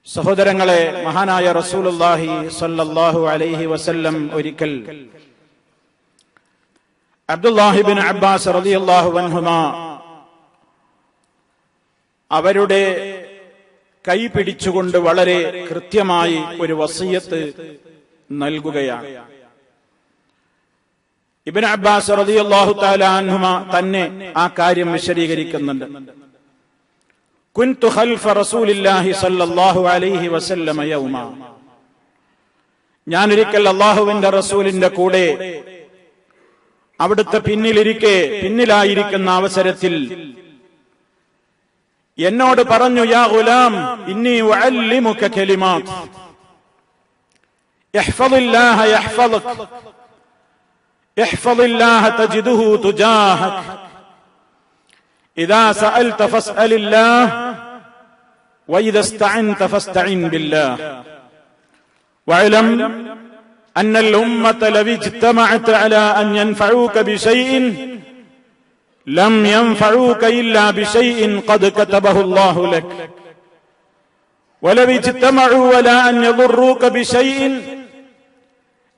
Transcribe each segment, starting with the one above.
സഹോദരങ്ങളെ, മഹാനായ റസൂലുള്ളാഹി സ്വല്ലല്ലാഹു അലൈഹി വസല്ലം ഒരിക്കൽ അബ്ദുല്ലാഹി ഇബ്നു അബ്ബാസ് റളിയല്ലാഹു അൻഹുമാ അവരുടെ കൈ പിടിച്ചുകൊണ്ട് വളരെ കൃത്യമായി ഒരു വസിയത്ത് നൽകുകയാണ്. ഇബ്നു അബ്ബാസ് റളിയല്ലാഹു തആല അൻഹുമാ തന്നെ ആ കാര്യം വിശദീകരിക്കുന്നുണ്ട്. കുൻതു ഖൽഫ റസൂലില്ലാഹി സ്വല്ലല്ലാഹു അലൈഹി വസല്ലം യൗമ, ഞാനൊരിക്കൽ അല്ലാഹുവിന്റെ റസൂലിന്റെ കൂടെ അവിടുത്തെ പിന്നിലായിരിക്കുന്ന അവസരത്തിൽ എന്നോട് പറഞ്ഞു, യാ ഗുലാം ഇന്നി ഉഅല്ലിമുക കലിമാത്ത് ഇഹ്ഫളില്ലാഹ യഹ്ഫളുക ഇഹ്ഫളില്ലാഹ തജിദുഹു തുജാഹക إذا سألت فاسأل الله وإذا استعنت فاستعن بالله واعلم أن الأمة لو اجتمعت على أن ينفعوك بشيء لم ينفعوك إلا بشيء قد كتبه الله لك ولو اجتمعوا على أن يضروك بشيء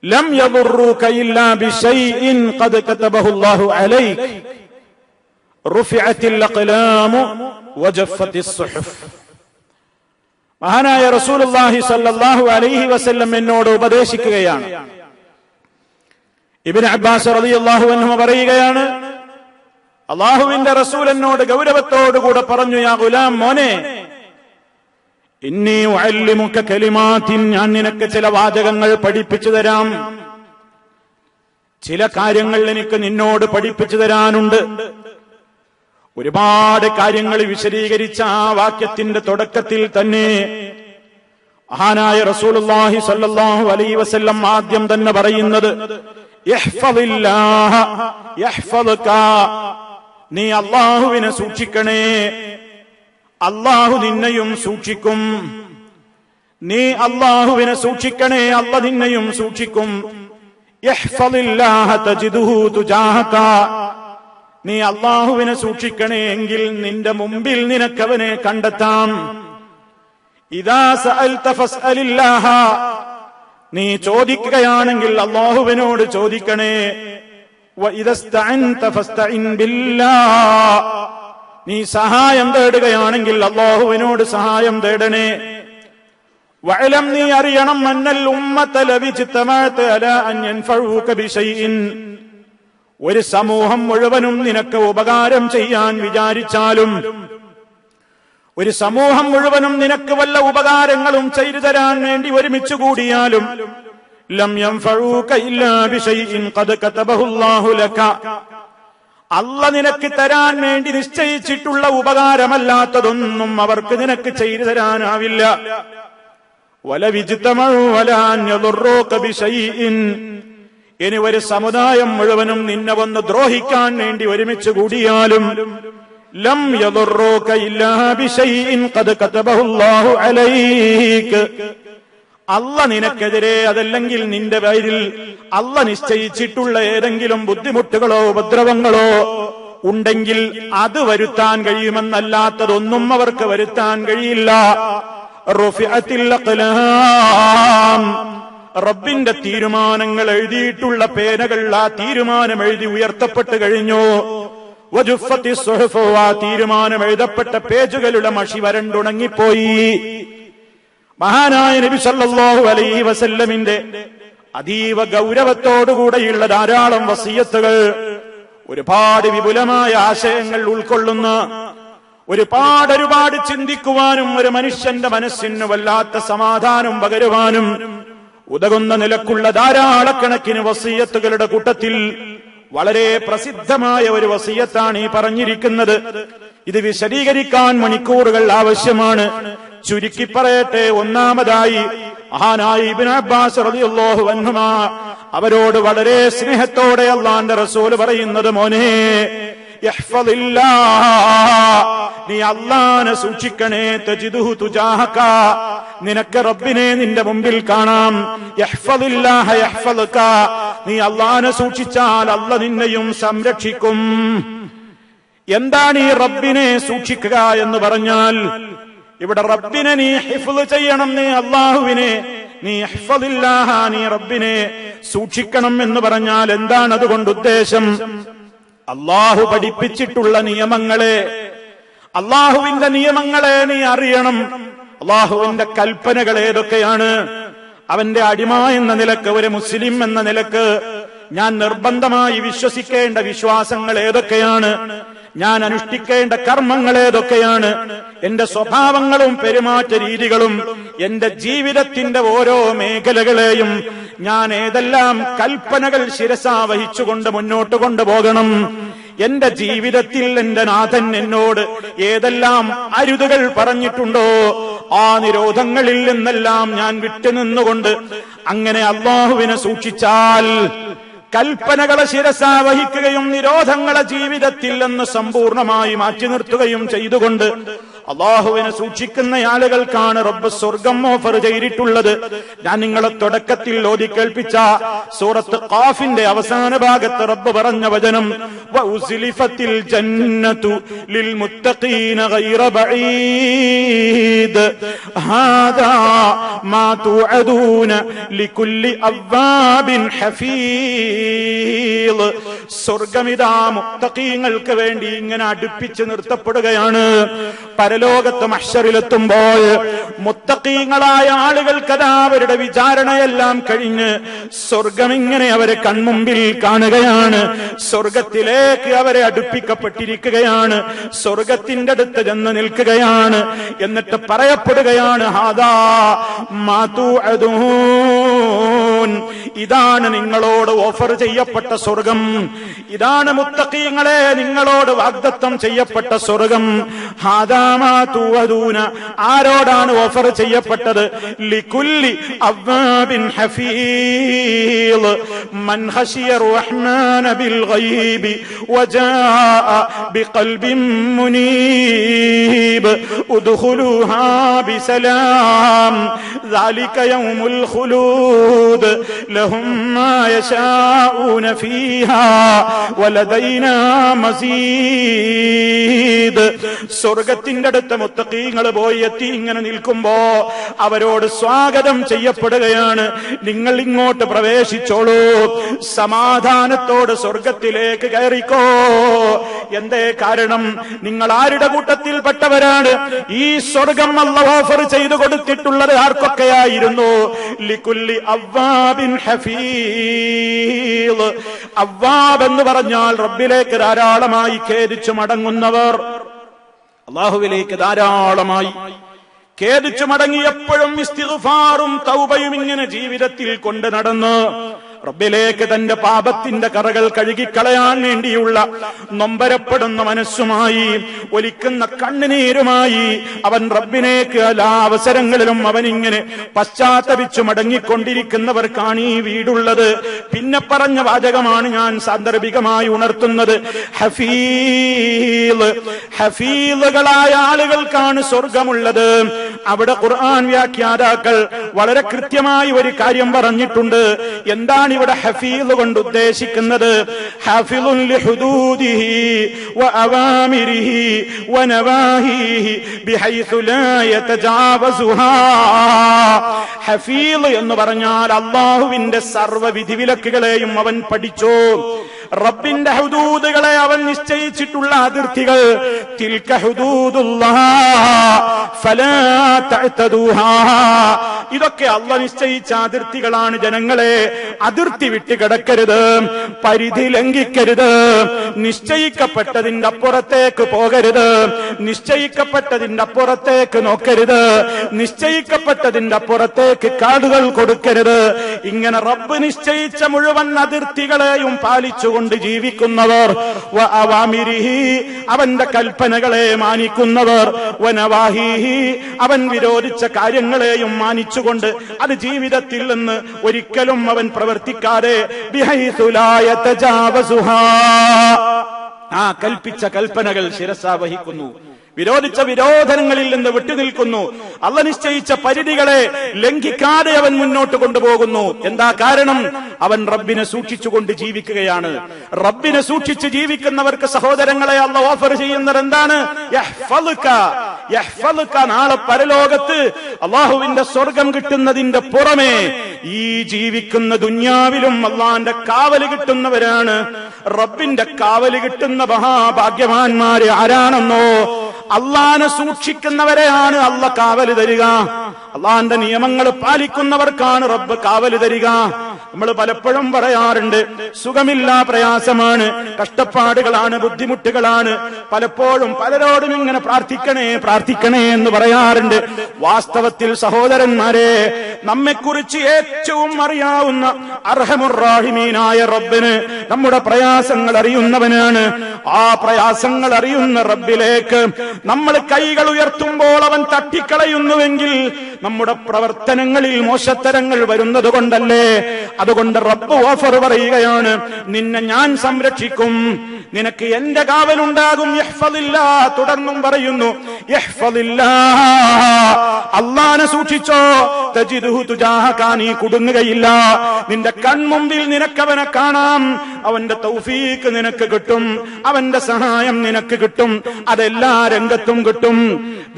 لم يضروك إلا بشيء قد كتبه الله عليك റുഫിഅത്തിൽ അഖ്ലാമു വജഫത്തിസ് സുഹുഫ്. മഹാനായ റസൂലുള്ളാഹി സ്വല്ലല്ലാഹു അലൈഹി വസല്ലം എന്നോട് ഉപദേശിക്കുകയാണ്. ഇബ്നു അബ്ബാസ് റളിയല്ലാഹു അൻഹു പറയുകയാണ്, അല്ലാഹുവിന്റെ റസൂൽ എന്നോട് ഗൗരവത്തോടുകൂടെ പറഞ്ഞു, യാ ഗുലാം, മോനെ, ഇന്നി ഉഅല്ലിമുക കലിമാത്തിൻ, ഞാൻ നിനക്ക് ചില വാചകങ്ങൾ പഠിപ്പിച്ചു തരാം. ചില കാര്യങ്ങൾ എനിക്ക് നിന്നോട് പഠിപ്പിച്ചു തരാനുണ്ട്. ഒരുപാട് കാര്യങ്ങൾ വിശദീകരിച്ച ആ വാക്യത്തിന്റെ തുടക്കത്തിൽ തന്നെ മഹാനായ റസൂലുള്ളാഹി സ്വല്ലല്ലാഹു അലൈഹി വസല്ലം ആദ്യം തന്നെ പറയുന്നത്, ഇഹ്ഫളില്ലാഹ യഹ്ഫളുക, നീ അല്ലാഹുവിനെ സൂക്ഷിക്കണേ, അല്ലാഹു നിന്നെയും സൂക്ഷിക്കും. നീ അല്ലാഹുവിനെ സൂക്ഷിക്കണേ, അല്ലാഹു നിന്നെയും സൂക്ഷിക്കും. ഇഹ്ഫളില്ലാഹ തജിദുഹു തുജാഹക, നീ അല്ലാഹുവിനെ സൂക്ഷിക്കണേ എങ്കിൽ നിന്റെ മുമ്പിൽ നിനക്കവനെ കണ്ടെത്താം. ഇദാ സഅൽത ഫസ്അലില്ലാഹ, നീ ചോദിക്കുകയാണെങ്കിൽ അല്ലാഹുവിനോട് ചോദിക്കണേ. വഇദസ്തഅൻത ഫസ്തഇൻ ബില്ലാഹ്, നീ സഹായം തേടുകയാണെങ്കിൽ അല്ലാഹുവിനോട് സഹായം തേടണേ. വഅലം, നീ അറിയണം, അന്നൽ ഉമ്മത ലവിജ്തമഅത അലാ അൻ യൻഫഉക ബിശൈഇൻ, ഒരു സമൂഹം മുഴുവനും നിനക്ക് ഉപകാരം ചെയ്യാൻ വിചാരിച്ചാലും, ഒരു സമൂഹം മുഴുവനും നിനക്ക് വല്ല ഉപകാരങ്ങളും ചെയ്തു തരാൻ വേണ്ടി ഒരുമിച്ച് കൂടിയാലും, ലം യൻഫഊക ഇല്ലാ ബിശൈഇൻ ഖദ് കതബഹുല്ലാഹു ലക, അല്ലാഹു നിനക്ക് തരാൻ വേണ്ടി നിശ്ചയിച്ചിട്ടുള്ള ഉപകാരമല്ലാത്തതൊന്നും അവർക്ക് നിനക്ക് ചെയ്തു തരാനാവില്ല. വലവിജ്തമഉ അലാ അൻ യദുറൂക ബിശൈഇൻ, ഇനി ഒരു സമുദായം മുഴുവനും നിന്നെ വന്ന് ദ്രോഹിക്കാൻ വേണ്ടി ഒരുമിച്ച് കൂടിയാലും, ലം യദുറൂക ഇല്ലാ ബിശൈഇൻ ഖദ് കതബഹുല്ലാഹു അലൈക, അല്ലാഹു നിനക്കെതിരെ അതല്ലെങ്കിൽ നിന്റെ പേരിൽ അല്ലാഹു നിശ്ചയിച്ചിട്ടുള്ള ഏതെങ്കിലും ബുദ്ധിമുട്ടുകളോ ഉപദ്രവങ്ങളോ ഉണ്ടെങ്കിൽ അത് വരുത്താൻ കഴിയുമെന്നല്ലാത്തതൊന്നും അവർക്ക് വരുത്താൻ കഴിയില്ല. റുഫിഅത്തിൽ അഖ്ലാം, റബ്ബിന്റെ തീരുമാനങ്ങൾ എഴുതിയിട്ടുള്ള പേനകൾ ആ തീരുമാനം എഴുതി ഉയർത്തപ്പെട്ട് കഴിഞ്ഞു. വജുഫത്തിസ് സുഹുഫ്, ആ തീരുമാനം എഴുതപ്പെട്ട പേജുകളുടെ മഷി വരണ്ടുണങ്ങിപ്പോയി. മഹാനായ നബി സല്ലല്ലാഹു അലൈഹി വസല്ലമിന്റെ അതീവ ഗൗരവത്തോടുകൂടെയുള്ള ധാരാളം വസിയത്തുകൾ, ഒരുപാട് വിപുലമായ ആശയങ്ങൾ ഉൾക്കൊള്ളുന്ന, ഒരുപാട് ചിന്തിക്കുവാനും ഒരു മനുഷ്യന്റെ മനസ്സിന് വല്ലാത്ത സമാധാനം പകരുവാനും ഉതകുന്ന നിലക്കുള്ള ധാരാളക്കണക്കിന് വസിയത്തുകളുടെ കൂട്ടത്തിൽ വളരെ പ്രസിദ്ധമായ ഒരു വസിയത്താണ് ഈ പറഞ്ഞിരിക്കുന്നത്. ഇത് വിശദീകരിക്കാൻ മണിക്കൂറുകൾ ആവശ്യമാണ്. ചുരുക്കി പറയട്ടെ, ഒന്നാമതായി മഹാനായ ഇബ്നു അബ്ബാസ് റളിയല്ലാഹു അൻഹുമാ അവരോട് വളരെ സ്നേഹത്തോടെ അല്ലാഹുവിന്റെ റസൂൽ പറയുന്നത്, മോനെ, ഇഹ്ഫളില്ലാഹ, നീ അല്ലാഹുവിനെ സൂക്ഷിക്കണേ. തജിദുഹു തുജാഹക, നിനക്ക് റബ്ബിനെ നിന്റെ മുമ്പിൽ കാണാം. ഇഹ്ഫളില്ലാഹ യഹ്ഫളുക, നീ അല്ലാഹുവിനെ സൂക്ഷിച്ചാൽ അല്ലാഹു നിന്നെയും സംരക്ഷിക്കും. എന്താണ് ഈ റബ്ബിനെ സൂക്ഷിക്കുക എന്ന് പറഞ്ഞാൽ? ഇവിടെ റബ്ബിനെ നീ ഹിഫ്ള് ചെയ്യണം, നീ അല്ലാഹുവിനെ, നീ ഇഹ്ഫദില്ലാഹ, നീ റബ്ബിനെ സൂക്ഷിക്കണം എന്ന് പറഞ്ഞാൽ എന്താണ് അതുകൊണ്ട് ഉദ്ദേശം? അല്ലാഹു പഠിപ്പിച്ചിട്ടുള്ള നിയമങ്ങളെ, അല്ലാഹുവിന്റെ നിയമങ്ങളെ നീ അറിയണം. അല്ലാഹുവിന്റെ കൽപ്പനകൾ ഏതൊക്കെയാണ്? അവന്റെ അടിമ എന്ന നിലക്ക്, ഒരു മുസ്ലിം എന്ന നിലക്ക് ഞാൻ നിർബന്ധമായി വിശ്വസിക്കേണ്ട വിശ്വാസങ്ങൾ ഏതൊക്കെയാണ്? ഞാൻ അനുഷ്ഠിക്കേണ്ട കർമ്മങ്ങൾ ഏതൊക്കെയാണ്? എന്റെ സ്വഭാവങ്ങളും പെരുമാറ്റ രീതികളും എന്റെ ജീവിതത്തിന്റെ ഓരോ മേഖലകളെയും ഞാൻ ഏതെല്ലാം കൽപ്പനകൾ ശിരസാ വഹിച്ചുകൊണ്ട് മുന്നോട്ട് കൊണ്ടുപോകണം? എന്റെ ജീവിതത്തിൽ എന്റെ നാഥൻ എന്നോട് ഏതെല്ലാം അരുതുകൾ പറഞ്ഞിട്ടുണ്ടോ ആ നിരോധങ്ങളിൽ നിന്നെല്ലാം ഞാൻ വിട്ടുനിന്നുകൊണ്ട് അങ്ങനെ അല്ലാഹുവിനെ സൂക്ഷിച്ചാൽ, കൽപ്പനകളെ ശിരസാ വഹിക്കുകയും നിരോധങ്ങളെ ജീവിതത്തിൽ നിന്ന് സമ്പൂർണമായി മാറ്റി നിർത്തുകയും ചെയ്തുകൊണ്ട് അല്ലാഹുവിനെ സൂക്ഷിക്കുന്ന ആളുകൾക്കാണ് റബ്ബ് സ്വർഗം ഓഫർ ചെയ്തിട്ടുള്ളത്. ഞാൻ നിങ്ങളെ തുടക്കത്തിൽ ഓതി കേൾപ്പിച്ച സൂറത്ത് ഖാഫിന്റെ അവസാന ഭാഗത്ത് റബ്ബ് പറഞ്ഞ വചനം, വഉസ്ലിഫത്തിൽ ജന്നതു ലിൽ മുത്തഖീന ഗൈറ ബഈദ് ഹാദാ മാ തുഅദൂന ലികുല്ലി അവ്വാബിൻ ഹഫീദ്. സ്വർഗമിതാ മുത്തഖീങ്ങൾക്ക് വേണ്ടി ഇങ്ങനെ അടുപ്പിച്ച് നിർത്തപ്പെടുകയാണ്. പരലോകത്ത് മഹ്ശറിലെത്തുമ്പോൾ മുത്തഖീങ്ങളായ ആളുകൾക്കതാ അവരുടെ വിചാരണയെല്ലാം കഴിഞ്ഞ് സ്വർഗം ഇങ്ങനെ അവരെ കൺമുമ്പിൽ കാണുകയാണ്. സ്വർഗത്തിലേക്ക് അവരെ അടുപ്പിക്കപ്പെട്ടിരിക്കുകയാണ്. സ്വർഗത്തിന്റെ അടുത്ത് ചെന്ന് നിൽക്കുകയാണ്. എന്നിട്ട് പറയപ്പെടുകയാണ്, ഹാദാ മാ തുഅദൂൻ, ഇതാണ് നിങ്ങളോട് ഓഫർ ചെയ്യപ്പെട്ട സ്വർഗം, ഇതാണ് മുത്തഖീങ്ങളെ നിങ്ങളോട് വാഗ്ദത്തം ചെയ്യപ്പെട്ട സ്വർഗം. ഹാദാ മാ തുഅദൂന, ആരോടാണ് ഓഫർ ചെയ്യപ്പെട്ടത്? ലികുല്ലി അവ്വാബിൻ ഹഫീദ് മൻ ഖശിയ റഹ്മാന ബിൽ ഗൈബി വജാഅ ബിഖൽബിൻ മുനീബ് ഉദ്ഖുലൂഹാ ബിസലാം ദാലിക യൗമുൽ ഖുലൂദ് ലഹും മാ യശാഊന ഫീഹാ വലദൈനാ മസീദ്. സ്വർഗത്തിന്റെ അടുത്ത് മുത്തഖീങ്ങൾ പോയി എത്തി ഇങ്ങനെ നിൽക്കുമ്പോ അവരോട് സ്വാഗതം ചെയ്യപ്പെടുകയാണ്. നിങ്ങൾ ഇങ്ങോട്ട് പ്രവേശിച്ചോളൂ, സമാധാനത്തോട് സ്വർഗത്തിലേക്ക് കയറിക്കോ. എന്തേ കാരണം? നിങ്ങൾ ആരുടെ കൂട്ടത്തിൽപ്പെട്ടവരാണ്? ഈ സ്വർഗം അല്ലാഹു ഓഫർ ചെയ്തു കൊടുത്തിട്ടുള്ളത് ആർക്കൊക്കെയായിരുന്നു? ലികുല്ലി അവ്വാബിൻ ഹഫീദ്. അവ്വാബ് എന്ന് പറഞ്ഞാൽ റബ്ബിലേക്ക് ധാരാളമായി ഖേദിച്ചു മടങ്ങുന്നവർ, അല്ലാഹുവിലേക്ക് ധാരാളമായി ഖേദിച്ചു മടങ്ങി എപ്പോഴും ഇസ്തിഗ്ഫാറും തൗബയും ഇങ്ങനെ ജീവിതത്തിൽ കൊണ്ട് നടന്ന് റബ്ബിലേക്ക് തന്റെ പാപത്തിന്റെ കറകൾ കഴുകിക്കളയാൻ വേണ്ടിയുള്ള നൊമ്പരപ്പെടുന്ന മനസ്സുമായി ഒലിക്കുന്ന കണ്ണുനീരുമായി അവൻ റബ്ബിനേക്ക് എല്ലാ അവസരങ്ങളിലും അവനിങ്ങനെ പശ്ചാത്തപിച്ചു മടങ്ങിക്കൊണ്ടിരിക്കുന്നവർക്കാണ് ഈ വീടുള്ളത്. പിന്നെ പറഞ്ഞ വാചകമാണ് ഞാൻ സാന്ദർഭികമായി ഉണർത്തുന്നത്. ഹഫീൽ, ഹഫീലുകളായ ആളുകൾക്കാണ് സ്വർഗമുള്ളത്. അവിടെ ഖുർആൻ വ്യാഖ്യാതാക്കൾ വളരെ കൃത്യമായി ഒരു കാര്യം പറഞ്ഞിട്ടുണ്ട്. എന്താണ് ഇവിടെ ഹഫീൽ കൊണ്ട് ഉദ്ദേശിക്കുന്നത്? ഹാഫിളുൻ ലിഹുദൂദിഹി വഅവാമിരിഹി വനവാഹിഹി ബിഹൈസു ലാ യതജാവസുഹാ. ഹഫീൽ എന്ന് പറഞ്ഞാൽ അല്ലാഹുവിന്റെ സർവ്വ വിധിവിലക്കുകളെയും അവൻ പഠിച്ചു. റബ്ബിന്റെ ഹുദൂദുകളെ അവൻ നിശ്ചയിച്ചിട്ടുള്ള അതിർത്തികൾ, തിൽക ഹുദൂദുല്ലാഹ് ഫലാ തഅതദൂഹാ, ഇതൊക്കെ അല്ലാഹ് നിശ്ചയിച്ച അതിർത്തികളാണ്. ജനങ്ങളെ, അതിർത്തി വിട്ട് കിടക്കരുത്, പരിധി ലംഘിക്കരുത്, നിശ്ചയിക്കപ്പെട്ടതിന്റെ അപ്പുറത്തേക്ക് പോകരുത്, നിശ്ചയിക്കപ്പെട്ടതിന്റെ അപ്പുറത്തേക്ക് നോക്കരുത്, നിശ്ചയിക്കപ്പെട്ടതിന്റെ അപ്പുറത്തേക്ക് കാടുകൾ കൊടുക്കരുത്. ഇങ്ങനെ റബ്ബ് നിശ്ചയിച്ച മുഴുവൻ അതിർത്തികളെയും പാലിച്ചുകൊണ്ട് ജീവിക്കുന്നവർ, വഅവാമിരിഹി, അവന്റെ കൽപ്പനകളെ മാനിക്കുന്നവർ, വനവാഹിഹി, അവൻ വിരോധിച്ച കാര്യങ്ങളെയും മാനിച്ചുകൊണ്ട് അത് ജീവിതത്തിൽ നിന്ന് ഒരിക്കലും അവൻ പ്രവർത്തിക്കാതെ ബിഹൈസു ലാ യതജാവസുഹാ, ആ കൽപ്പിച്ച കൽപ്പനകൾ ശിരസാ വഹിക്കുന്നു, വിരോധിച്ച വിരോധനങ്ങളിൽ നിന്ന് വിട്ടുനിൽക്കുന്നു, അല്ലാഹ് നിശ്ചയിച്ച പരിധികളെ ലംഘിക്കാതെ അവൻ മുന്നോട്ട് കൊണ്ടുപോകുന്നു. എന്താ കാരണം? അവൻ റബ്ബിനെ സൂക്ഷിച്ചുകൊണ്ട് ജീവിക്കുകയാണ്. റബ്ബിനെ സൂക്ഷിച്ച് ജീവിക്കുന്നവർക്ക് സഹോദരങ്ങളെ അല്ലാഹ് ഓഫർ ചെയ്യുന്നത് എന്താണ്? യഹ്ഫളുക, യഹ്ഫളുക, നാളെ പരലോകത്ത് അള്ളാഹുവിന്റെ സ്വർഗം കിട്ടുന്നതിന്റെ പുറമെ ഈ ജീവിക്കുന്ന ദുനിയാവിലും അള്ളാന്റെ കാവല് കിട്ടുന്നവരാണ്. റബ്ബിന്റെ കാവല് കിട്ടുന്ന മഹാഭാഗ്യവാന്മാര് ആരാണെന്നോ, അള്ളാനെ സൂക്ഷിക്കുന്നവരെയാണ് അള്ള കാവല് തരിക. അള്ളാന്റെ നിയമങ്ങൾ പാലിക്കുന്നവർക്കാണ് റബ്ബ് കാവല് തരിക. നമ്മൾ പലപ്പോഴും പറയാറുണ്ട്, സുഖമില്ല, പ്രയാസമാണ്, കഷ്ടപ്പാടുകളാണ്, ബുദ്ധിമുട്ടുകളാണ്. പലപ്പോഴും പലരോടും ഇങ്ങനെ പ്രാർത്ഥിക്കണേ പ്രാർത്ഥിക്കണേ എന്ന് പറയാറുണ്ട്. വാസ്തവത്തിൽ സഹോദരന്മാരെ, നമ്മെക്കുറിച്ച് ഏറ്റവും അറിയാവുന്ന അർഹമുർ റഹീമീനായ റബ്ബിന് നമ്മുടെ പ്രയാസങ്ങൾ അറിയുന്നവനാണ്. ആ പ്രയാസങ്ങൾ അറിയുന്ന റബ്ബിലേക്ക് നമ്മൾ കൈകൾ ഉയർത്തുമ്പോൾ അവൻ തട്ടിക്കളയുന്നുവെങ്കിൽ നമ്മുടെ പ്രവർത്തനങ്ങളിൽ മോശത്തരങ്ങൾ വരുന്നത് കൊണ്ടല്ലേ? അതുകൊണ്ട് റബ്ബ് ഓഫർ പറയുകയാണ്, നിന്നെ ഞാൻ സംരക്ഷിക്കും, നിനക്ക് എന്റെ കാവലുണ്ടാകും. യഹ്ഫളില്ലാ, തുടർന്നും പറയുന്നു, യഹ്ഫളില്ലാ, അല്ലാഹനെ സൂക്ഷിച്ചോ, തജിദുഹു തുജാഹക, നീ കുടുങ്ങുകയില്ല. നിന്റെ കൺമുമ്പിൽ നിനക്കവനെ കാണാം. അവന്റെ തൗഫീഖ് നിനക്ക് കിട്ടും, അവന്റെ സഹായം നിനക്ക് കിട്ടും, അതെല്ലാ രംഗത്തും കിട്ടും.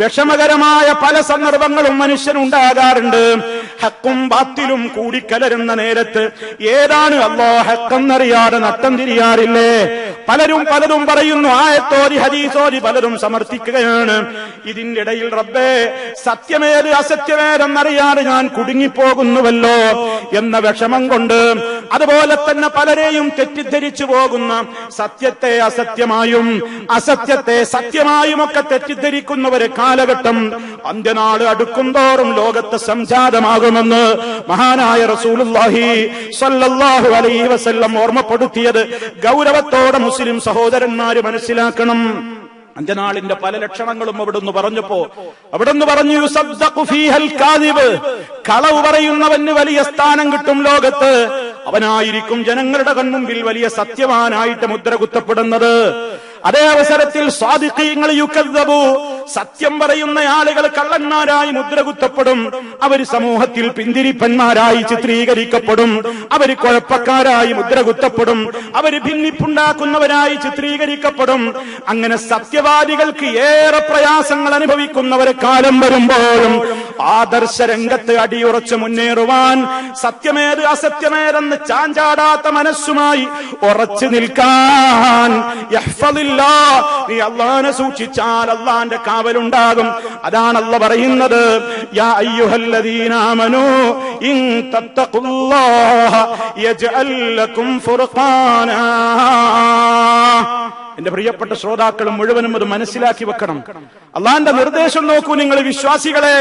വിഷമകരമായ പല സന്ദർഭങ്ങളും മനുഷ്യനുണ്ടാകാറുണ്ട്. ഹക്കും ബാത്തിലും കൂടിക്കലരുന്ന നേരത്ത് ഏതാണ് അല്ലാഹ് ഹക്കെന്നറിയാതെ നട്ടം തിരിയാറില്ലേ? പലരും പലതും പറയുന്നു, ആയത്തോരി ഹദീസോരി പലരും സമർത്ഥിക്കുകയാണ്. ഇതിന്റെ ഇടയിൽ റബ്ബേ, സത്യമേത് അസത്യമേതെന്നറിയാതെ ഞാൻ കുടുങ്ങിപ്പോകുന്നുവല്ലോ എന്ന വിഷമം കൊണ്ട്, അതുപോലെ തന്നെ പലരെയും തെറ്റിദ്ധരിച്ചു പോകുന്ന, സത്യത്തെ അസത്യമായും അസത്യത്തെ സത്യമായും ഒക്കെ തെറ്റിദ്ധരിക്കുന്ന ഒരു കാലഘട്ടം അന്ത്യനാൾ അടുക്കുന്തോറും ലോകത്ത് സംജാതമാകുമെന്ന് മഹാനായ റസൂലുള്ളാഹി സ്വല്ലല്ലാഹു അലൈഹി വസല്ലം ഓർമ്മപ്പെടുത്തിയത് ഗൗരവത്തോടെ മുസ്ലിം സഹോദരന്മാര് മനസ്സിലാക്കണം. അന്ത്യനാളിന്റെ പല ലക്ഷണങ്ങളും അവിടുന്ന് പറഞ്ഞപ്പോ അവിടുന്ന് പറഞ്ഞു, യുസദ്ദഖു ഫീഹൽ കാദിബ്, കളവ് പറയുന്നവന് വലിയ സ്ഥാനം കിട്ടും ലോകത്ത്. അവനായിരിക്കും ജനങ്ങളുടെ കൺമുമ്പിൽ വലിയ സത്യവാനായിട്ട് മുദ്ര കുത്തപ്പെടുന്നത്. അതേ അവസരത്തിൽ സ്വാദിഖീങ്ങൾ യുകദ്ദബു, സത്യം പറയുന്ന ആളുകൾ കള്ളന്മാരായി മുദ്ര കുത്തപ്പെടും. അവർ സമൂഹത്തിൽ പിന്തിരിപ്പന്മാരായി ചിത്രീകരിക്കപ്പെടും. അവർ കുഴപ്പക്കാരായി മുദ്ര കുത്തപ്പെടും. അവർ ഭിന്നിപ്പുണ്ടാക്കുന്നവരായി ചിത്രീകരിക്കപ്പെടും. അങ്ങനെ സത്യവാദികൾക്ക് ഏറെ പ്രയാസങ്ങൾ അനുഭവിക്കുന്നവരെ കാലം വരുമ്പോഴും ആദർശ രംഗത്ത് അടിയുറച്ച് മുന്നേറുവാൻ, സത്യമേത് അസത്യമേതെന്ന് ചാഞ്ചാടാത്ത മനസ്സുമായി ഉറച്ചു നിൽക്കാൻ, യഹ്ഫളില്ലാ, നീ അല്ലാഹനെ സൂക്ഷിച്ചാൽ അല്ലാഹന്റെ കാവലുണ്ടാകും. അതാണ് അല്ലാഹ് പറയുന്നത്, യാ അയ്യുഹല്ലദീന ആമനൂ ഇൻ തത്തഖുല്ലാഹ യജ്അൽ ലക്കും ഫുർഖാനാ. എന്റെ പ്രിയപ്പെട്ട ശ്രോതാക്കളും മുഴുവനും അത് മനസ്സിലാക്കി വെക്കണം. അല്ലാഹന്റെ നിർദ്ദേശം നോക്കൂ നിങ്ങൾ വിശ്വാസികളെ.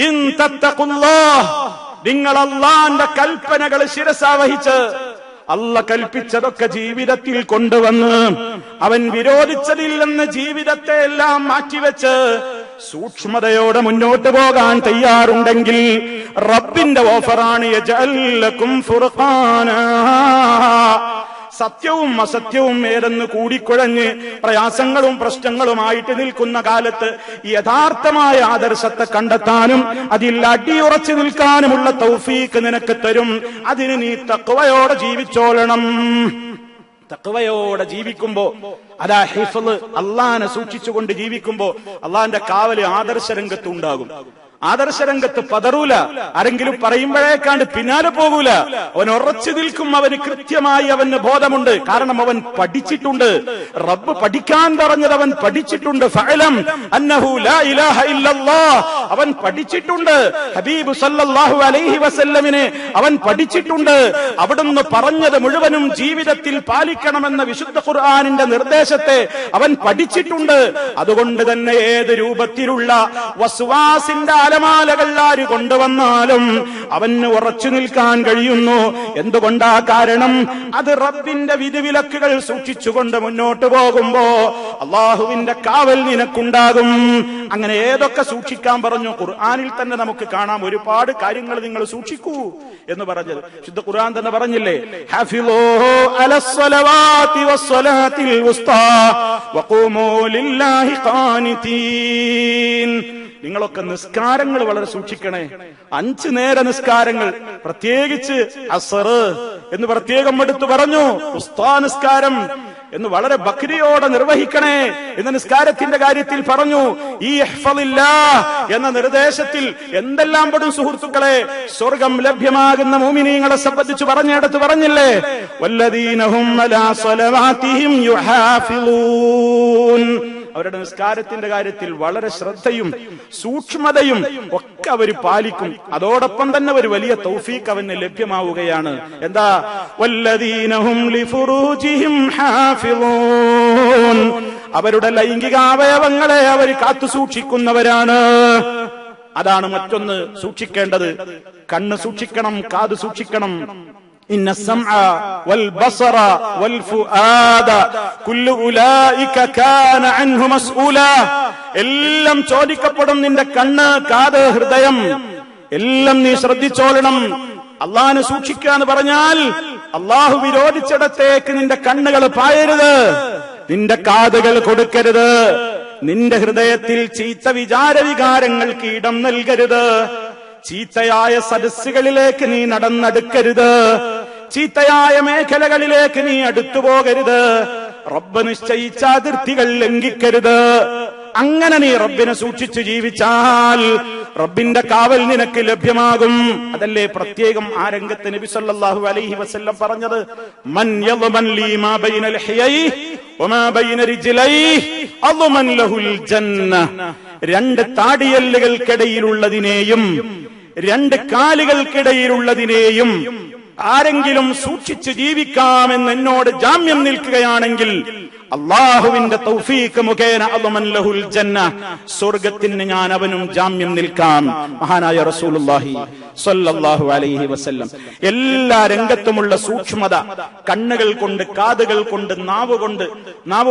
ഇൻ തത്തഖുല്ലാഹ്, നിങ്ങൾ അല്ലാഹന്റെ കൽപ്പനകൾ ശിരസാവഹിച്ച് അല്ലാഹ് കൽപ്പിച്ചതൊക്കെ ജീവിതത്തിൽ കൊണ്ടുവന്ന് അവൻ വിരോധിച്ചതിൽ നിന്ന് ജീവിതത്തെ എല്ലാം മാറ്റിവെച്ച് സൂക്ഷ്മതയോടെ മുന്നോട്ട് പോകാൻ തയ്യാറുണ്ടെങ്കിൽ റബ്ബിന്റെ ഓഫറാണ് യജ്അൽ ലക്കും ഫുർഖാനാ. സത്യവും അസത്യവും ഏതെന്ന് കൂടിക്കുഴഞ്ഞ് പ്രയാസങ്ങളും പ്രശ്നങ്ങളുമായിട്ട് നിൽക്കുന്ന കാലത്ത് യഥാർത്ഥമായ ആദർശത്തെ കണ്ടെത്താനും അതിൽ അടിയുറച്ചു നിൽക്കാനുമുള്ള തൗഫീഖ് നിനക്ക് തരും. അതിന് നീ തഖ്വയോടെ ജീവിച്ചോളണം. തഖ്വയോടെ ജീവിക്കുമ്പോ അതാ ഹിഫ്ള്, അല്ലാഹനെ സൂക്ഷിച്ചുകൊണ്ട് ജീവിക്കുമ്പോ അല്ലാഹന്റെ കാവല് ആദർശ രംഗത്ത് ഉണ്ടാകും. ആദർശരംഗത്ത് പതറൂല, ആരെങ്കിലും പറയുമ്പോഴേക്കാണ്ട് പിന്നാലെ പോകൂല. അവൻ ഉറച്ചു നിൽക്കും. അവന് കൃത്യമായി അവന് ബോധമുണ്ട്. കാരണം അവൻ പഠിച്ചിട്ടുണ്ട്. റബ്ബ് പഠിക്കാൻ പറഞ്ഞത് അവൻ പഠിച്ചിട്ടുണ്ട്. ഫഅലം അന്നഹു ലാ ഇലാഹ ഇല്ലല്ലാഹ്, അവൻ പഠിച്ചിട്ടുണ്ട്. ഹബീബ് സല്ലല്ലാഹു അലൈഹി വസല്ലമിനെ അവൻ പഠിച്ചിട്ടുണ്ട്. അവിടുന്ന് പറഞ്ഞത് മുഴുവനും ജീവിതത്തിൽ പാലിക്കണമെന്ന വിശുദ്ധ ഖുർആനിന്റെ നിർദ്ദേശത്തെ അവൻ പഠിച്ചിട്ടുണ്ട്. അതുകൊണ്ട് തന്നെ ഏത് രൂപത്തിലുള്ള വസ്വാസിന്റെ അലമാലകൾ ആര് കൊണ്ടുവന്നാലും അവന് ഉറച്ചു നിൽക്കാൻ കഴിയുന്നു. എന്തുകൊണ്ടാ കാരണം? അത് റബ്ബിന്റെ വിധിവിലക്കുകൾ സൂക്ഷിച്ചുകൊണ്ട് മുന്നോട്ട് പോകുമ്പോ അള്ളാഹുവിന്റെ കാവൽ നിനക്കുണ്ടാകും. അങ്ങനെ ഏതൊക്കെ സൂക്ഷിക്കാൻ പറഞ്ഞു? ഖുർആനിൽ തന്നെ നമുക്ക് കാണാം ഒരുപാട് കാര്യങ്ങൾ നിങ്ങൾ സൂക്ഷിക്കൂ എന്ന് പറഞ്ഞത്. ശുദ്ധ ഖുർആൻ തന്നെ പറഞ്ഞില്ലേ, ഹഫിളൂ അലസ്സലവാതി വസ്സലാത്തിൽ വുസ്താ വഖൂമൂ ലില്ലാഹി ഖാനിതീൻ. നിങ്ങളൊക്കെ നിസ്കാരങ്ങൾ വളരെ സൂക്ഷിക്കണേ. 5 നേര നിസ്കാരങ്ങൾ, പ്രത്യേകിച്ച് അസർ എന്ന് പ്രത്യേകം എടുത്തു പറഞ്ഞു. ഉസ്താ നിസ്കാരം എന്ന് വളരെ ഭക്തിയോടെ നിർവഹിക്കണേ എന്ന് നിസ്കാരത്തിന്റെ കാര്യത്തിൽ പറഞ്ഞു. ഈ ഇഹ്ഫളില്ലാഹ് എന്ന നിർദ്ദേശത്തിൽ എന്തെല്ലാം പെടും സുഹൃത്തുക്കളെ? സ്വർഗം ലഭ്യമാകുന്ന മുഅ്മിനീങ്ങളെ സംബന്ധിച്ച് പറഞ്ഞിടത്ത് പറഞ്ഞില്ലേ, വല്ലദീനഹും അലാ സ്വലവാതിഹിം യുഹാഫിളൂൻ. അവരുടെ നിസ്കാരത്തിന്റെ കാര്യത്തിൽ വളരെ ശ്രദ്ധയും സൂക്ഷ്മതയും ഒക്കെ അവർ പാലിക്കും. അതോടൊപ്പം തന്നെ ഒരു വലിയ തൗഫീഖ് അവന് ലഭ്യമാവുകയാണ്. എന്താ? വല്ലദീനഹും ലിഫുറൂജിഹിം ഹാഫിളൂൻ. അവരുടെ ലൈംഗിക അവയവങ്ങളെ അവർ കാത്തു സൂക്ഷിക്കുന്നവരാണ്. അതാണ് മറ്റൊന്ന് സൂക്ഷിക്കേണ്ടത്. കണ്ണ് സൂക്ഷിക്കണം, കാത് സൂക്ഷിക്കണം. ഇന്ന സമഅ വൽ ബസറ വൽ ഫുആദ കുല്ലു ഉലൈക കാന അൻഹു മസ്ഊല. എല്ലാം ചോദിക്കപ്പെടും. നിന്റെ കണ്ണ്, കാത്, ഹൃദയം എല്ലാം നീ ശ്രദ്ധിച്ചോളണം. അള്ളാഹനെ സൂക്ഷിക്കുക എന്ന് പറഞ്ഞാൽ അള്ളാഹു വിരോധിച്ചിടത്തേക്ക് നിന്റെ കണ്ണുകൾ പായരുത്, നിന്റെ കാതുകൾ കൊടുക്കരുത്, നിന്റെ ഹൃദയത്തിൽ ചീത്ത വിചാരവികാരങ്ങൾക്ക് ഇടം നൽകരുത്, ചീത്തയായ സദസ്സുകളിലേക്ക് നീ നടന്നടുക്കരുത്, ചീത്തയായ മേഖലകളിലേക്ക് നീ അടുത്തു പോകരുത്, റബ്ബ് നിശ്ചയിച്ച അതിർത്തികൾ ലംഘിക്കരുത്. അങ്ങനെ നീ റബ്ബിനെ സൂക്ഷിച്ചു ജീവിച്ചാൽ റബ്ബിന്റെ കാവൽ നിനക്ക് ലഭ്യമാകും. അതല്ലേ പ്രത്യേകം ആ രംഗത്ത് നബി സല്ലല്ലാഹു അലൈഹി വസല്ലം പറഞ്ഞത്, മൻ യദ്മൻ ലീ മാ ബൈന ലഹിയൈഹി വമാ ബൈന റിജ്ലൈഹി അദ്മൻ ലഹുൽ ജന്ന. രണ്ട് താടിയല്ലുകൾക്കിടയിലുള്ളതിനെയും രണ്ട് കാലുകൾക്കിടയിലുള്ളതിനെയും ആരെങ്കിലും സൂക്ഷിച്ചു ജീവിക്കാമെന്ന് എന്നോട് ജാമ്യം നിൽക്കുകയാണെങ്കിൽ അള്ളാഹുവിന്റെ തൗഫീഖ് മുഖേന അദ്മൻ ലഹുൽ ജന്ന, സ്വർഗത്തിന് ഞാൻ അവനും ജാമ്യം നിൽക്കാം. മഹാനായ റസൂലുള്ളാഹി സ്വല്ലല്ലാഹു അലൈഹി വസല്ലം എല്ലാ രംഗത്തുമുള്ള സൂക്ഷ്മത, കണ്ണുകൾ കൊണ്ട്, കാതുകൾ കൊണ്ട്, നാവ്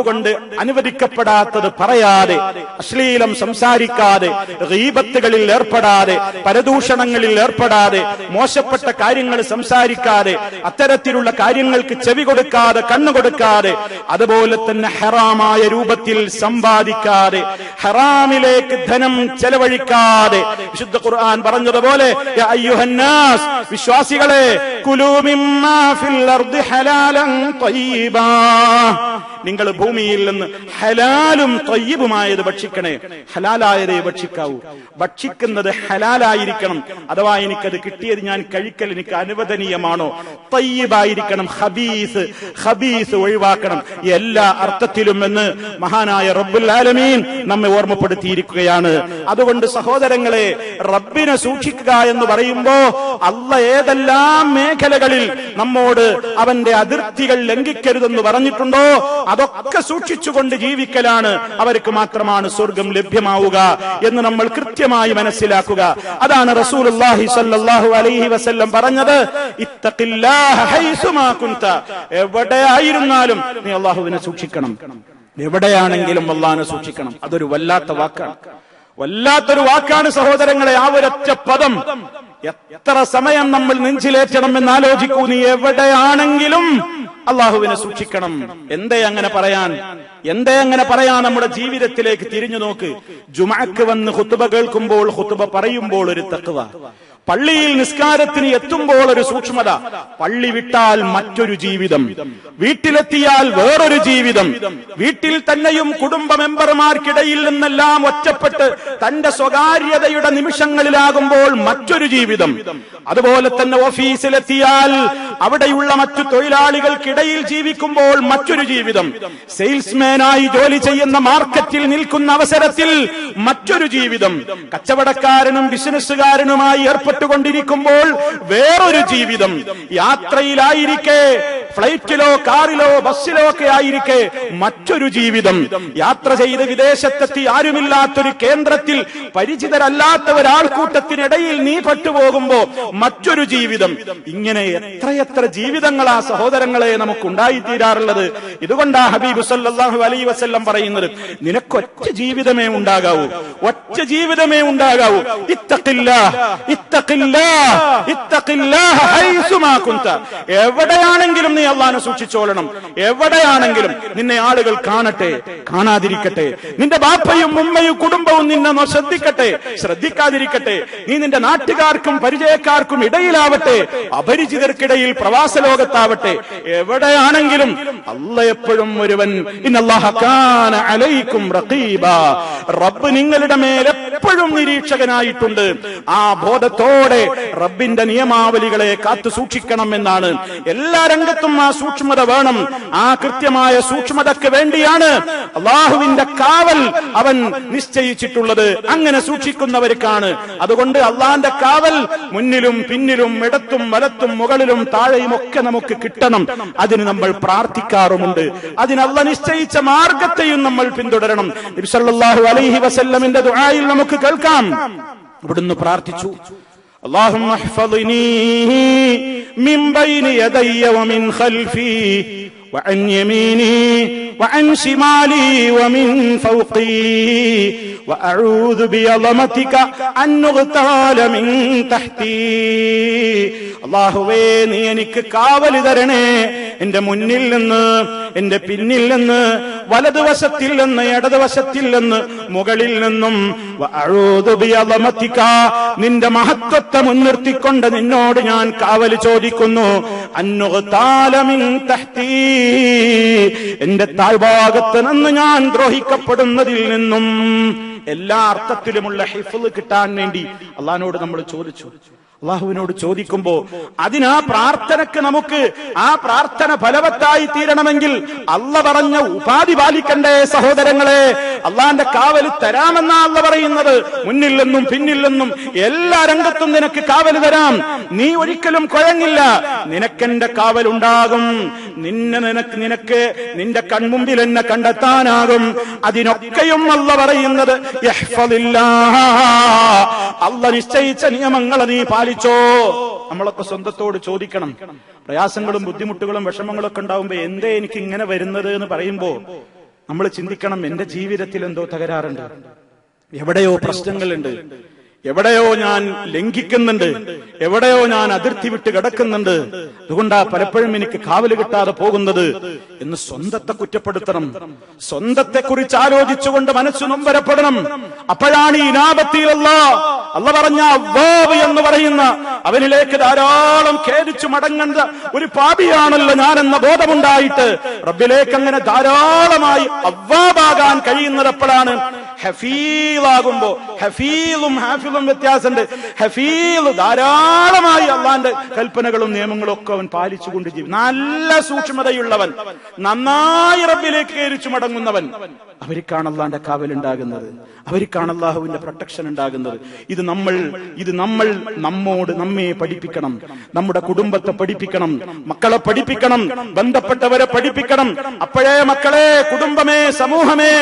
കൊണ്ട് അനുവദിക്കപ്പെടാത്തത് പറയാതെ, അശ്ലീലം സംസാരിക്കാതെ, ഗീബത്തുകളിൽ ഏർപ്പെടാതെ, പരദൂഷണങ്ങളിൽ ഏർപ്പെടാതെ, മോശപ്പെട്ട കാര്യങ്ങൾ സംസാരിക്കാതെ, അത്തരത്തിലുള്ള കാര്യങ്ങൾക്ക് ചെവി കൊടുക്കാതെ, കണ്ണു കൊടുക്കാതെ, അതുപോലെ തന്നെ ഹറാമായ രൂപത്തിൽ സമ്പാദിക്കാതെ, ഹറാമിലേക്ക് ധനം ചെലവഴിക്കാതെ, വിശുദ്ധ ഖുർആൻ പറഞ്ഞതുപോലെ യാ അയ്യുഹന്നാസ്, വിശ്വാസികളെ, കുലൂ മിമ്മാ ഫിൽ അർദി ഹലാലൻ ത്വയ്യിബാ, നിങ്ങൾ ഭൂമിയിൽ നിന്ന് ഹലാലും ത്വയ്യിബുമായത് ഭക്ഷിക്കണേ. ഹലാലായതേ ഭക്ഷിക്കാവൂ. ഭക്ഷിക്കുന്നത് ഹലാലായിരിക്കണം. അഥവാ എനിക്കത് കിട്ടിയത് ഞാൻ കഴിക്കൽ എനിക്ക് അനുവദനീയമാണോ? ത്വയ്യിബായിരിക്കണം. ഖബീസ് ഒഴിവാക്കണം. എല്ലാ അർത്ഥത്തിലും എന്ന് മഹാനായ റബ്ബുൽ ആലമീൻ നമ്മെ ഓർമ്മപ്പെടുത്തിയിരിക്കുകയാണ്. അതുകൊണ്ട് സഹോദരങ്ങളെ, റബ്ബിനെ സൂക്ഷിക്കുക എന്ന് പറയുമ്പോ അല്ലാഹ് ഏതെല്ലാം മേഖലകളിൽ നമ്മോട് അവന്റെ അതിർത്തികൾ ലംഘിക്കരുതെന്ന് പറഞ്ഞിട്ടുണ്ടോ അതൊക്കെ സൂക്ഷിച്ചുകൊണ്ട് ജീവിക്കലാണ് അവർക്ക് മാത്രമാണ് സ്വർഗം ലഭ്യമാവുക എന്ന് നമ്മൾ കൃത്യമായി മനസ്സിലാക്കുക. അതാണ് റസൂലുള്ളാഹി സ്വല്ലല്ലാഹു അലൈഹി വസല്ലം പറഞ്ഞത്, ഇത്തഖില്ലാഹ ഹൈസുമാ കുൻത. എവിടെയായിരുന്നാലും നീ അല്ലാഹുവിനെ സൂക്ഷിക്കണം. എവിടെയാണെങ്കിലും അല്ലാഹുവിനെ സൂക്ഷിക്കണം. അതൊരു വല്ലാത്തൊരു വാക്കാണ് സഹോദരങ്ങളെ. ആ ഒരൊറ്റ പദം എത്ര സമയം നമ്മൾ നെഞ്ചിലേറ്റണം എന്ന് ആലോചിക്കൂ. നീ എവിടെയാണെങ്കിലും അള്ളാഹുവിനെ സൂക്ഷിക്കണം. എന്തേ അങ്ങനെ പറയാൻ? നമ്മുടെ ജീവിതത്തിലേക്ക് തിരിഞ്ഞു നോക്ക്. ജുമഅക്ക് വന്ന് ഖുത്ബ കേൾക്കുമ്പോൾ, ഖുത്ബ പറയുമ്പോൾ ഒരു തഖ്വ, പള്ളിയിൽ നിസ്കാരത്തിന് എത്തുമ്പോൾ ഒരു സൂക്ഷ്മത, പള്ളി വിട്ടാൽ മറ്റൊരു ജീവിതം, വീട്ടിലെത്തിയാൽ വേറൊരു ജീവിതം, വീട്ടിൽ തന്നെയും കുടുംബ മെമ്പർമാർക്കിടയിൽ നിന്നെല്ലാം ഒറ്റപ്പെട്ട് തന്റെ സ്വകാര്യതയുടെ നിമിഷങ്ങളിലാകുമ്പോൾ മറ്റൊരു ജീവിതം, അതുപോലെ തന്നെ ഓഫീസിലെത്തിയാൽ അവിടെയുള്ള മറ്റു തൊഴിലാളികൾക്കിടയിൽ ജീവിക്കുമ്പോൾ മറ്റൊരു ജീവിതം, സെയിൽസ്മാനായി ജോലി ചെയ്യുന്ന മാർക്കറ്റിൽ നിൽക്കുന്ന അവസരത്തിൽ മറ്റൊരു ജീവിതം, കച്ചവടക്കാരനും ബിസിനസ്സുകാരനുമായി ഏർപ്പെട്ടുകൊണ്ടിരിക്കുമ്പോൾ വേറൊരു ജീവിതം, യാത്രയിലായിരിക്കെ, ഫ്ലൈറ്റിലോ കാറിലോ ബസ്സിലോ ഒക്കെ ആയിരിക്കെ മറ്റൊരു ജീവിതം, യാത്ര ചെയ്ത് വിദേശത്തെത്തി ആരുമില്ലാത്തൊരു കേന്ദ്രത്തിൽ പരിചിതരല്ലാത്ത ഒരാൾക്കൂട്ടത്തിനിടയിൽ നീ പെട്ടുപോകുമ്പോ മറ്റൊരു ജീവിതം. ഇങ്ങനെ എത്രയെത്ര ജീവിതങ്ങളാ സഹോദരങ്ങളെ നമുക്കുണ്ടായിത്തീരാറുള്ളത്. ഇതുകൊണ്ടാ ഹബീബ് സല്ലല്ലാഹു അലൈഹി വസല്ലം പറയുന്നത്, നിനക്കൊറ്റ ജീവിതമേ ഉണ്ടാകാവൂ, ഒറ്റ ജീവിതമേ ഉണ്ടാകാവൂ. ഇത്തഖില്ലാഹ് ഇത്തഖില്ലാഹ ഹൈസുമാ കുന്ത. എവിടെയാണെങ്കിലും നീ അല്ലാഹനെ സൂക്ഷിച്ചോളണം. എവിടെയാണെങ്കിലും നിന്നെ ആളുകൾ കാണട്ടെ, കാണാതിരിക്കട്ടെ, നിന്റെ ബാപ്പയും ഉമ്മയും കുടുംബവും നിന്നെ ശ്രദ്ധിക്കട്ടെ, ശ്രദ്ധിക്കാതിരിക്കട്ടെ, നീ നിന്റെ നാട്ടുകാർക്കും പരിചയക്കാർക്കും ഇടയിലാവട്ടെ, അപരിചിതർക്കിടയിൽ പ്രവാസ ലോകത്താവട്ടെ, എവിടെയാണെങ്കിലും അല്ലാഹ് എപ്പോഴും ഒരുവൻ. ഇന്നല്ലാഹ കാന അലൈക്കും റഖീബാ. റബ്ബ് നിങ്ങളുടെ മേൽ എപ്പോഴും നിരീക്ഷകനായിട്ടുണ്ട്. ആ ബോധത്തോടെ റബ്ബിന്റെ നിയമാവലികളെ കാത്തു സൂക്ഷിക്കണം എന്നാണ്. എല്ലാ രംഗത്തും ആ സൂക്ഷ്മത വേണം. ആ കൃത്യമായ സൂക്ഷ്മതയ്ക്ക് വേണ്ടിയാണ് അള്ളാഹുവിന്റെ കാവൽ അവൻ നിശ്ചയിച്ചിട്ടുള്ളത്. അങ്ങനെ സൂക്ഷിക്കുന്നവർക്കാണ്. അതുകൊണ്ട് അള്ളാന്റെ കാവൽ മുന്നിലും പിന്നിലും ഇടത്തും വലത്തും മുകളിലും താഴെയും ഒക്കെ നമുക്ക് കിട്ടണം. അതിന് നമ്മൾ പ്രാർത്ഥിക്കാറുമുണ്ട്. അതിന് അള്ളാഹ് നിശ്ചയിച്ച മാർഗത്തെയും നമ്മൾ പിന്തുടരണം. നബി സല്ലല്ലാഹു അലൈഹി വസല്ലമിന്റെ ദുആയിൽ നമുക്ക് കേൾക്കാം. ഇവിടുന്ന് പ്രാർത്ഥിച്ചു, اللهم احفظني من بين يدي ومن خلفي وعن يميني وعن شمالي ومن فوقي وأعوذ بعظمتك أن أغتال من تحتي. അല്ലാഹുവേ, നീ എനിക്ക് കാവല് തരണേ, എന്റെ മുന്നിൽ നിന്ന്, എന്റെ പിന്നിൽ നിന്ന്, വലതുവശത്തിൽ നിന്ന്, ഇടതുവശത്തിൽ നിന്ന്, മുകളിൽ നിന്നും. വഅഊദു ബിഅളമതിക, നിന്റെ മഹത്വത്തെ മുൻനിർത്തിക്കൊണ്ട് നിന്നോട് ഞാൻ കാവല് ചോദിക്കുന്നു. അന്നുഗ്താല മിൻ തഹ്തി, എന്റെ താഴ്ഭാഗത്ത് നിന്ന് ഞാൻ ദ്രോഹിക്കപ്പെടുന്നതിൽ നിന്നും. എല്ലാ അർത്ഥത്തിലുമുള്ള ഹിഫ്ള് കിട്ടാൻ വേണ്ടി അള്ളാഹിനോട് നമ്മൾ ചോദിച്ചു. അള്ളാഹുവിനോട് ചോദിക്കുമ്പോ അതിനാ പ്രാർത്ഥനക്ക് നമുക്ക് ആ പ്രാർത്ഥന ഫലവത്തായി തീരണമെങ്കിൽ അള്ളാഹ് പറഞ്ഞ ഉപാധി പാലിക്കണ്ടേ സഹോദരങ്ങളെ? അള്ളാന്റെ കാവല് തരാമെന്നാ അള്ളാഹ് പറയുന്നത്. മുന്നിൽ നിന്നും പിന്നിൽ നിന്നും എല്ലാ രംഗത്തും നിനക്ക് കാവല് തരാം. നീ ഒരിക്കലും കുഴങ്ങില്ല. നിനക്കെന്റെ കാവലുണ്ടാകും. നിനക്ക് നിന്റെ കൺമുമ്പിൽ എന്നെ കണ്ടെത്താനാകും. അതിനൊക്കെയും അള്ളാഹ് പറയുന്നത് യഹ്ഫളില്ലാഹ്, അള്ളാഹ് നിശ്ചയിച്ച നിയമങ്ങളെ നീ പാലിച്ചോ. നമ്മളൊക്കെ സ്വന്തത്തോട് ചോദിക്കണം. പ്രയാസങ്ങളും ബുദ്ധിമുട്ടുകളും വിഷമങ്ങളൊക്കെ ഉണ്ടാവുമ്പോ എന്തേ എനിക്ക് ഇങ്ങനെ വരുന്നത് എന്ന് പറയുമ്പോ നമ്മൾ ചിന്തിക്കണം, എന്റെ ജീവിതത്തിൽ എന്തോ തകരാറുണ്ട്, എവിടെയോ പ്രശ്നങ്ങളുണ്ട്, എവിടെയോ ഞാൻ ലംഘിക്കുന്നുണ്ട്, എവിടെയോ ഞാൻ അതിർത്തി വിട്ട് കിടക്കുന്നുണ്ട്, അതുകൊണ്ടാ പലപ്പോഴും എനിക്ക് കാവല് കിട്ടാതെ പോകുന്നത് എന്ന് സ്വന്തത്തെ കുറ്റപ്പെടുത്തണം. സ്വന്തത്തെ കുറിച്ച് ആലോചിച്ചുകൊണ്ട് മനസ്സ് നൊമ്പരപ്പെടണം. അപ്പോഴാണ് ഈ ഇനാബത്തിൽ അള്ളാഹ് പറഞ്ഞ അവ്വാബ് എന്ന് പറയുന്ന, അവനിലേക്ക് ധാരാളം ഖേദിച്ചു മടങ്ങുന്ന ഒരു പാപിയാണല്ലോ ഞാനെന്ന ബോധമുണ്ടായിട്ട് റബ്ബിലേക്ക് അങ്ങനെ ധാരാളമായി അവ്വാബാകാൻ കഴിയുന്നത് എപ്പോഴാണ്? ഹഫീളാകുമ്പോ. ഹഫീളും ഹാഫിളും വ്യത്യാസമുണ്ട്. ഹഫീള് ധാരാളമായി അള്ളാന്റെ കൽപ്പനകളും നിയമങ്ങളും ഒക്കെ അവൻ പാലിച്ചുകൊണ്ട് ജീവിക്കും. നല്ല സൂക്ഷ്മതയുള്ളവൻ, നന്നായി റബ്ബിലേക്ക് ഖേദിച്ചു മടങ്ങുന്നവൻ, അവർക്കാണ് അള്ളാന്റെ കാവലുണ്ടാകുന്നത്, അവർക്കാണ് അള്ളാഹുവിന്റെ പ്രൊട്ടക്ഷൻ ഉണ്ടാകുന്നത്. ഇത് നമ്മൾ നമ്മെ പഠിപ്പിക്കണം. നമ്മുടെ കുടുംബത്തെ പഠിപ്പിക്കണം, മക്കളെ പഠിപ്പിക്കണം, ബന്ധപ്പെട്ടവരെ പഠിപ്പിക്കണം. അപ്പോഴേ മക്കളെ, കുടുംബമേ, സമൂഹമേ,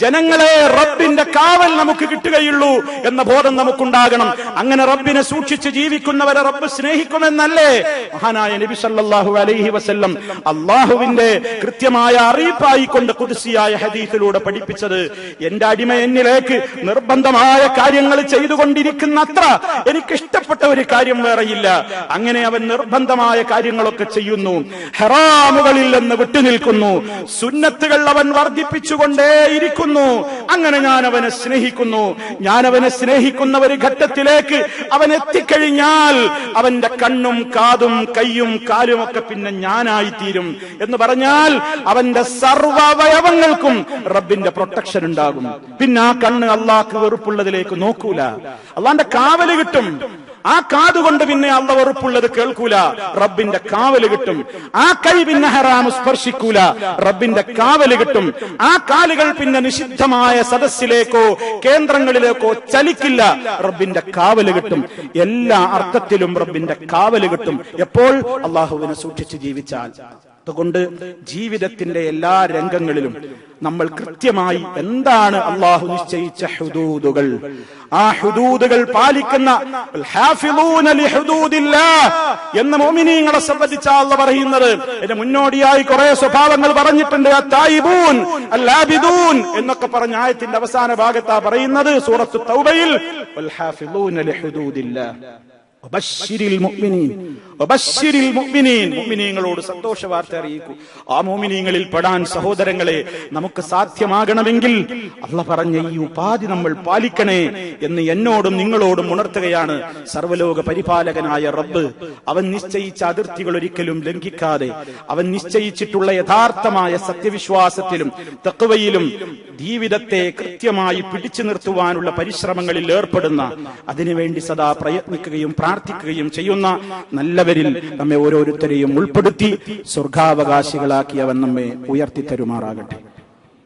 ജനങ്ങളെ, റബ്ബിന്റെ കാവൽ നമുക്ക് കിട്ടുകയുള്ളൂ എന്ന ബോധം നമുക്കുണ്ടാകണം. അങ്ങനെ റബ്ബിനെ സൂക്ഷിച്ച് ജീവിക്കുന്നവരെ റബ്ബ് സ്നേഹിക്കുമെന്നല്ലേ മഹാനായ നബി സല്ലല്ലാഹു അലൈഹി വസല്ലം അള്ളാഹുവിന്റെ കൃത്യമായ അറിയിപ്പായിക്കൊണ്ട് ഖുദ്സിയായ ഹദീസിലൂടെ പഠിപ്പിച്ചത്? എന്റെ അടിമ എന്നിലേക്ക് നിർബന്ധമായ കാര്യങ്ങൾ ചെയ്തുകൊണ്ടിരിക്കുന്ന അത്ര എനിക്കിഷ്ടപ്പെട്ട ഒരു കാര്യം വേറെയില്ല. അങ്ങനെ അവൻ നിർബന്ധമായ കാര്യങ്ങളൊക്കെ ചെയ്യുന്നു, ഹറാമുകളിൽ നിന്ന് വിട്ടുനിൽക്കുന്നു, സുന്നത്തുകൾ അവൻ വർദ്ധിപ്പിച്ചുകൊണ്ടേയിരിക്കുന്നു. അങ്ങനെ ഞാൻ അവനെ സ്നേഹിക്കുന്നു. ഞാൻ അവനെ സ്നേഹിക്കുന്ന ഒരു ഘട്ടത്തിലേക്ക് അവൻ എത്തിക്കഴിഞ്ഞാൽ അവന്റെ കണ്ണും കാതും കയ്യും കാലും ഒക്കെ പിന്നെ ഞാനായിത്തീരും എന്ന് പറഞ്ഞാൽ അവന്റെ സർവ്വവയവങ്ങൾക്കും റബ്ബിന്റെ പ്രൊട്ടക്ഷൻ ഉണ്ടാകും. പിന്നെ ആ കണ്ണ് അള്ളാഹ്ക്ക് വെറുപ്പുള്ളതിലേക്ക് നോക്കൂല, അള്ളാന്റെ കാവല് കിട്ടും. ആ കാതുകൊണ്ട് പിന്നെ അള്ളാഹ് വെറുപ്പുള്ളത് കേൾക്കൂല, റബ്ബിന്റെ കാവല് കിട്ടും. ആ കൈ പിന്നെ ഹറാം സ്പർശിക്കൂല, റബ്ബിന്റെ കാവല് കിട്ടും. ആ കാലുകൾ പിന്നെ നിഷിദ്ധമായ സദസ്സിലേക്കോ കേന്ദ്രങ്ങളിലേക്കോ ചലിക്കില്ല, റബ്ബിന്റെ കാവല് കിട്ടും. എല്ലാ അർത്ഥത്തിലും റബ്ബിന്റെ കാവല് കിട്ടും എപ്പോൾ? അള്ളാഹുവിനെ സൂക്ഷിച്ച് ജീവിച്ചാൽ. അതുകൊണ്ട് ജീവിതത്തിന്റെ എല്ലാ രംഗങ്ങളിലും നമ്മൾ കൃത്യമായി എന്താണ് അള്ളാഹു നിശ്ചയിച്ച ഹുദൂദുകൾ, ആ ഹുദൂദുകൾ പാലിക്കുന്ന എന്ന മുഅ്മിനീങ്ങളെ സംബന്ധിച്ച അല്ലാഹു പറയുന്നത്. ഇതിന് മുന്നോടിയായി കുറെ സ്വഭാവങ്ങൾ പറഞ്ഞിട്ടുണ്ട്. അത്തായിബൂൻ അൽആബിദൂൻ എന്നൊക്കെ പറഞ്ഞ ആയത്തിന്റെ അവസാന ഭാഗത്താ പറയുന്നത് സൂറത്തു തൗബയിൽ വൽ ഹാഫിളൂന ലിഹുദൂദില്ലാഹ്. മുഅ്മിനീങ്ങളോട് സന്തോഷ വാർത്ത അറിയിക്കൂ. ആ മുഅ്മിനീങ്ങളിൽ പെടാൻ സഹോദരങ്ങളെ നമുക്ക് സാധ്യമാകണമെങ്കിൽ അല്ലാഹ് പറഞ്ഞ ഈ ഉപാധി നമ്മൾ പാലിക്കണേ എന്ന് എന്നോടും നിങ്ങളോടും ഉണർത്തുകയാണ് സർവ്വലോക പരിപാലകനായ റബ്ബ്. അവൻ നിശ്ചയിച്ച അതിർത്തികൾ ഒരിക്കലും ലംഘിക്കാതെ അവൻ നിശ്ചയിച്ചിട്ടുള്ള യഥാർത്ഥമായ സത്യവിശ്വാസത്തിലും തഖ്വയിലും ജീവിതത്തെ കൃത്യമായി പിടിച്ചു നിർത്തുവാനുള്ള പരിശ്രമങ്ങളിൽ ഏർപ്പെടുന്ന, അതിനുവേണ്ടി സദാ പ്രയത്നിക്കുകയും പ്രാർത്ഥിക്കുകയും ചെയ്യുന്ന നല്ലവരിൽ നമ്മെ ഓരോരുത്തരെയും ഉൾപ്പെടുത്തി സ്വർഗാവകാശികളാക്കി അവൻ നമ്മെ ഉയർത്തിത്തരുമാറാകട്ടെ.